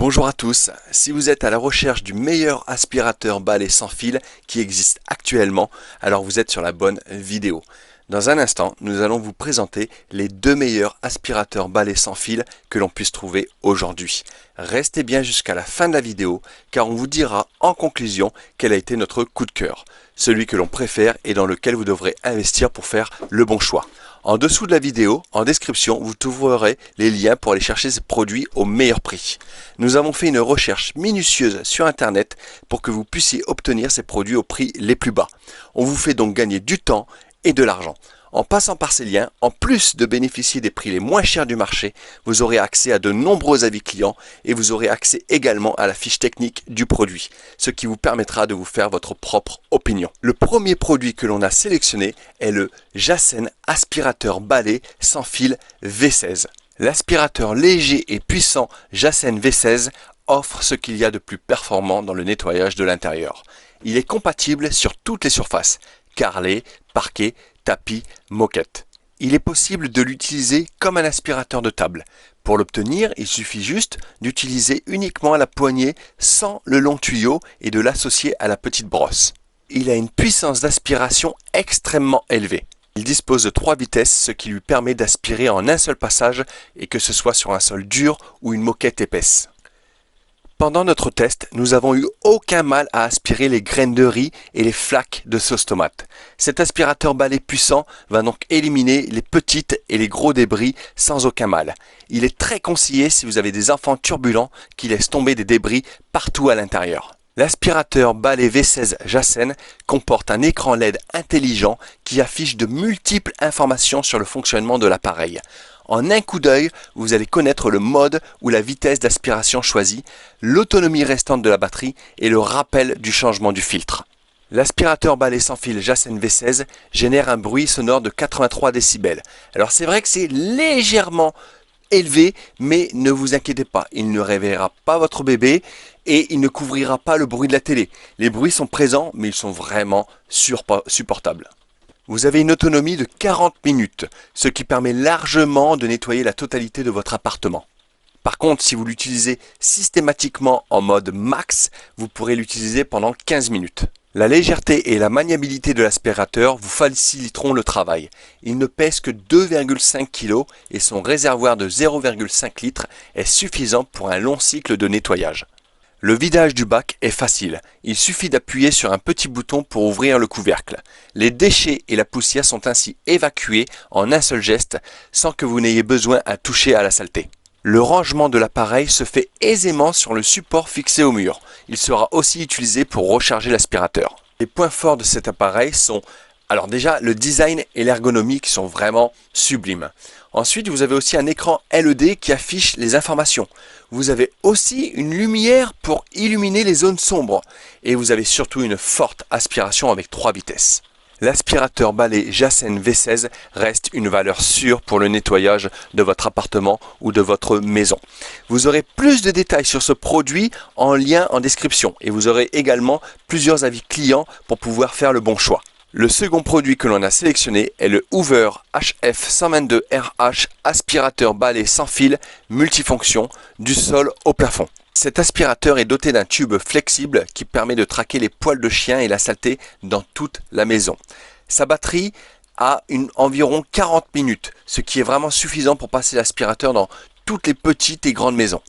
Bonjour à tous, si vous êtes à la recherche du meilleur aspirateur balai sans fil qui existe actuellement, alors vous êtes sur la bonne vidéo. Dans un instant, nous allons vous présenter les deux meilleurs aspirateurs balai sans fil que l'on puisse trouver aujourd'hui. Restez bien jusqu'à la fin de la vidéo car on vous dira en conclusion quel a été notre coup de cœur, celui que l'on préfère et dans lequel vous devrez investir pour faire le bon choix. En dessous de la vidéo, en description, vous trouverez les liens pour aller chercher ces produits au meilleur prix. Nous avons fait une recherche minutieuse sur internet pour que vous puissiez obtenir ces produits au prix les plus bas. On vous fait donc gagner du temps et de l'argent. En passant par ces liens, en plus de bénéficier des prix les moins chers du marché, vous aurez accès à de nombreux avis clients et vous aurez accès également à la fiche technique du produit, ce qui vous permettra de vous faire votre propre opinion. Le premier produit que l'on a sélectionné est le Jassen aspirateur balai sans fil V16. L'aspirateur léger et puissant Jassen V16 offre ce qu'il y a de plus performant dans le nettoyage de l'intérieur. Il est compatible sur toutes les surfaces, carrelées, parquet, tapis, moquette. Il est possible de l'utiliser comme un aspirateur de table. Pour l'obtenir, il suffit juste d'utiliser uniquement la poignée sans le long tuyau et de l'associer à la petite brosse. Il a une puissance d'aspiration extrêmement élevée. Il dispose de 3 vitesses, ce qui lui permet d'aspirer en un seul passage et que ce soit sur un sol dur ou une moquette épaisse. Pendant notre test, nous n'avons eu aucun mal à aspirer les graines de riz et les flaques de sauce tomate. Cet aspirateur balai puissant va donc éliminer les petites et les gros débris sans aucun mal. Il est très conseillé si vous avez des enfants turbulents qui laissent tomber des débris partout à l'intérieur. L'aspirateur balai V16 Jassen comporte un écran LED intelligent qui affiche de multiples informations sur le fonctionnement de l'appareil. En un coup d'œil, vous allez connaître le mode ou la vitesse d'aspiration choisie, l'autonomie restante de la batterie et le rappel du changement du filtre. L'aspirateur balai sans fil Jassen V16 génère un bruit sonore de 83 décibels. Alors c'est vrai que c'est légèrement élevé, mais ne vous inquiétez pas, il ne réveillera pas votre bébé et il ne couvrira pas le bruit de la télé. Les bruits sont présents, mais ils sont vraiment supportables. Vous avez une autonomie de 40 minutes, ce qui permet largement de nettoyer la totalité de votre appartement. Par contre, si vous l'utilisez systématiquement en mode max, vous pourrez l'utiliser pendant 15 minutes. La légèreté et la maniabilité de l'aspirateur vous faciliteront le travail. Il ne pèse que 2,5 kg et son réservoir de 0,5 litres est suffisant pour un long cycle de nettoyage. Le vidage du bac est facile, il suffit d'appuyer sur un petit bouton pour ouvrir le couvercle. Les déchets et la poussière sont ainsi évacués en un seul geste sans que vous n'ayez besoin à toucher à la saleté. Le rangement de l'appareil se fait aisément sur le support fixé au mur. Il sera aussi utilisé pour recharger l'aspirateur. Les points forts de cet appareil sont alors déjà le design et l'ergonomie qui sont vraiment sublimes. Ensuite, vous avez aussi un écran LED qui affiche les informations. Vous avez aussi une lumière pour illuminer les zones sombres. Et vous avez surtout une forte aspiration avec 3 vitesses. L'aspirateur balai Jassen V16 reste une valeur sûre pour le nettoyage de votre appartement ou de votre maison. Vous aurez plus de détails sur ce produit en lien en description. Et vous aurez également plusieurs avis clients pour pouvoir faire le bon choix. Le second produit que l'on a sélectionné est le Hoover HF122RH aspirateur balai sans fil multifonction du sol au plafond. Cet aspirateur est doté d'un tube flexible qui permet de traquer les poils de chien et la saleté dans toute la maison. Sa batterie a environ 40 minutes, ce qui est vraiment suffisant pour passer l'aspirateur dans toutes les petites et grandes maisons.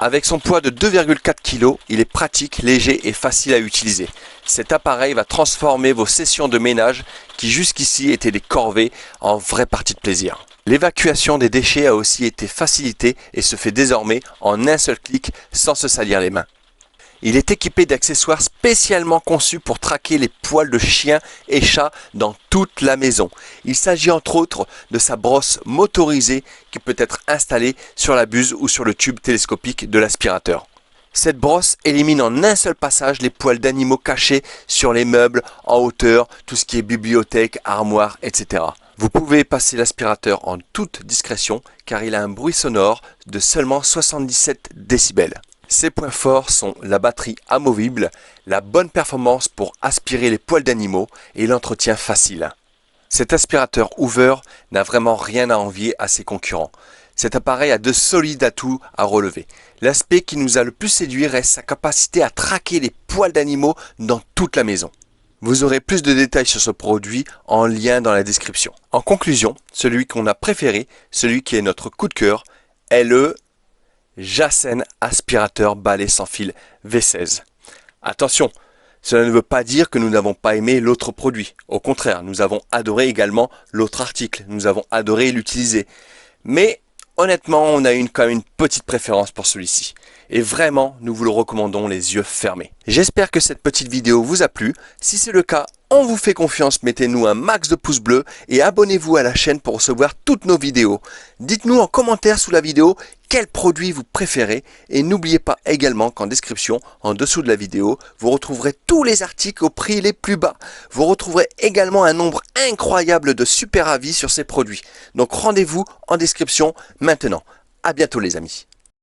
Avec son poids de 2,4 kg, il est pratique, léger et facile à utiliser. Cet appareil va transformer vos sessions de ménage qui jusqu'ici étaient des corvées en vraies parties de plaisir. L'évacuation des déchets a aussi été facilitée et se fait désormais en un seul clic sans se salir les mains. Il est équipé d'accessoires spécialement conçus pour traquer les poils de chiens et chats dans toute la maison. Il s'agit entre autres de sa brosse motorisée qui peut être installée sur la buse ou sur le tube télescopique de l'aspirateur. Cette brosse élimine en un seul passage les poils d'animaux cachés sur les meubles, en hauteur, tout ce qui est bibliothèque, armoire, etc. Vous pouvez passer l'aspirateur en toute discrétion car il a un bruit sonore de seulement 77 décibels. Ses points forts sont la batterie amovible, la bonne performance pour aspirer les poils d'animaux et l'entretien facile. Cet aspirateur Hoover n'a vraiment rien à envier à ses concurrents. Cet appareil a de solides atouts à relever. L'aspect qui nous a le plus séduit reste sa capacité à traquer les poils d'animaux dans toute la maison. Vous aurez plus de détails sur ce produit en lien dans la description. En conclusion, celui qu'on a préféré, celui qui est notre coup de cœur, est le Jassen aspirateur balai sans fil V16. Attention, cela ne veut pas dire que nous n'avons pas aimé l'autre produit. Au contraire, nous avons adoré également l'autre article. Nous avons adoré l'utiliser. Mais honnêtement, on a quand même une petite préférence pour celui-ci. Et vraiment, nous vous le recommandons les yeux fermés. J'espère que cette petite vidéo vous a plu. Si c'est le cas, on vous fait confiance, mettez-nous un max de pouces bleus et abonnez-vous à la chaîne pour recevoir toutes nos vidéos. Dites-nous en commentaire sous la vidéo quel produit vous préférez et n'oubliez pas également qu'en description, en dessous de la vidéo, vous retrouverez tous les articles au prix les plus bas. Vous retrouverez également un nombre incroyable de super avis sur ces produits. Donc rendez-vous en description maintenant. À bientôt les amis.